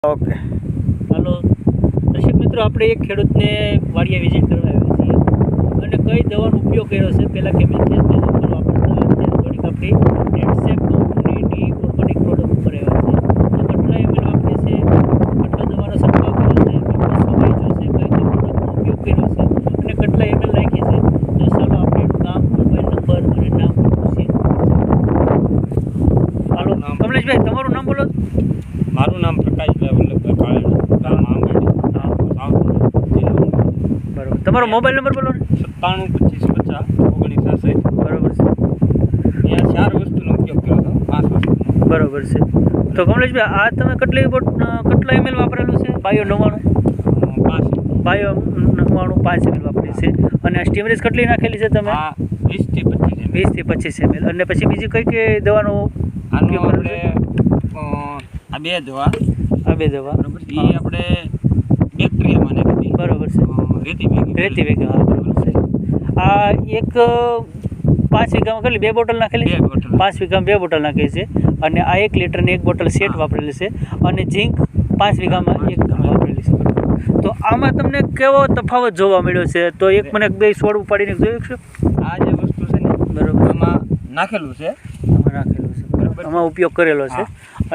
Okay હાલો દર્શક મિત્રો, આપણે એક ખેડૂતને વાડિયા વિઝિટ કરવા આવ્યા છીએ અને કઈ દવાનો ઉપયોગ કર્યો છે પહેલાં કેમિકલ ઉપર વાપરતા અત્યારે થોડીક આપણી નેટસેપ કંપનીની ઓર્ગેનિક પ્રોડક્ટ ઉપર આવ્યા છે. તો કેટલા એમએલ વાપરી છે, કેટલા દવાનો છંટકાવ કર્યો છે, કેટલો સમય જોશે, કઈ પ્રોડક્ટનો ઉપયોગ કર્યો છે અને કેટલા એમએલ નાખી છે. તો ચાલો આપણે એનું નામ, મોબાઈલ નંબર અને નામ પૂછીએ. હાલો કમલેશભાઈ, તમારું નામ બોલો. મારું નામ પ્રકાશભાઈ વલ્લભભાઈ કાળેડા, ગામ આંબેડી, સાવરકુંડલા જિલ્લો. બરાબર, તમારો મોબાઈલ નંબર બોલો ને. 97 25 50 બરાબર છે. અહીંયા 4 વસ્તુનો ઉપયોગ કર્યો હતો, 5 વસ્તુનો. બરાબર છે. તો કમલેશભાઈ, આ તમે કેટલા એમએલ વાપરેલું છે? બાયો 99 બાયો 99 5 એમએલ વાપરી છે. અને આ સ્ટીમરેજ કેટલી નાખેલી છે તમે? આ 20 થી 25 20 થી 25 એમએલ. અને પછી બીજી કઈ દવાનો આનો ઉપયોગ આપણે આ બે દવા આ બે દવા બરાબર એ આપણે બેક્ટેરિયામાં નાખી હતી. બરાબર છે. રેતી ભેગા. હા, બરાબર છે. આ એક 5 વીઘામાં કેટલી 2 બોટલ નાખેલી? 2 બોટલ. 5 વીઘામાં 2 બોટલ નાખી છે. અને આ 1 લીટરની 1 બોટલ સેટ વાપરેલી છે. અને ઝીંક 5 વીઘામાં 1 વાપરેલી છે. તો આમાં તમને કેવો તફાવત જોવા મળ્યો છે? તો એક મને 2 છોડ ઉપાડીને જોયું છે. આ જે વસ્તુ છે ને બરાબર, આમાં નાખેલું છે, આમાં નાખેલું છે. બરાબર, આમાં ઉપયોગ કરેલો છે.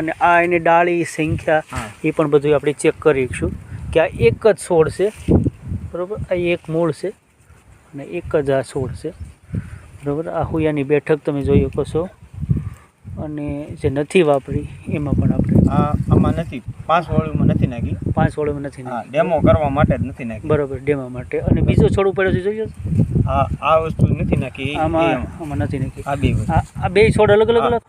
અને આ એની ડાળી સંખ્યા એ પણ બધું આપણે ચેક કરીશું કે આ એક જ છોડ છે. બરાબર, આ એક મૂળ છે અને એક જ આ છોડ છે. બરાબર, આ હુયાની બેઠક તમે જોઈ શકો છો. અને જે નથી વાપરી એમાં પણ આપણે આમાં નથી 5 વોલ્યુમમાં નથી નાખી, 5 છોડમાં નથી નાખી. ડેમો કરવા માટે જ નથી નાખી. બરાબર, ડેમા માટે. અને બીજો છોડ પડ્યો છે, જોયો? આ વસ્તુ નથી નાખી, આમાં નથી નાખી. આ બે વસ્તુ. આ બે છોડ અલગ અલગ અલગ.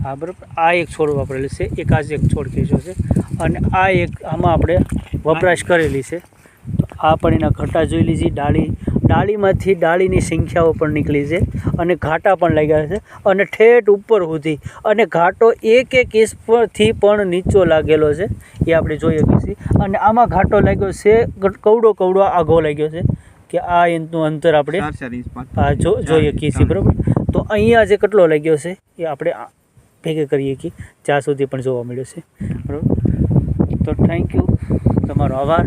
હા, બરાબર. આ એક છોડ વાપરેલી છે, એક આ એક છોડ કીધો છે. અને આ એક આમાં આપણે વપરાશ કરેલી છે. તો આ પણ એના ઘાટા જોઈ લીધી. ડાળીમાંથી ડાળીની સંખ્યાઓ પણ નીકળી છે અને ઘાટા પણ લાગ્યા છે અને ઠેઠ ઉપર સુધી. અને ઘાટો એક ઇંચ પરથી પણ નીચો લાગેલો છે, એ આપણે જોઈ શકીએ છીએ. અને આમાં ઘાટો લાગ્યો છે, કવડો આઘો લાગ્યો છે કે આ એનું અંતર આપણે જોઈ શકીએ છીએ. બરાબર, તો અહીંયા જે કેટલો લાગ્યો છે એ આપણે ભેગે કરીએ કે જ્યાં સુધી પણ જોવા મળ્યો છે. બરાબર, તો થેન્ક યુ, તમારો આભાર.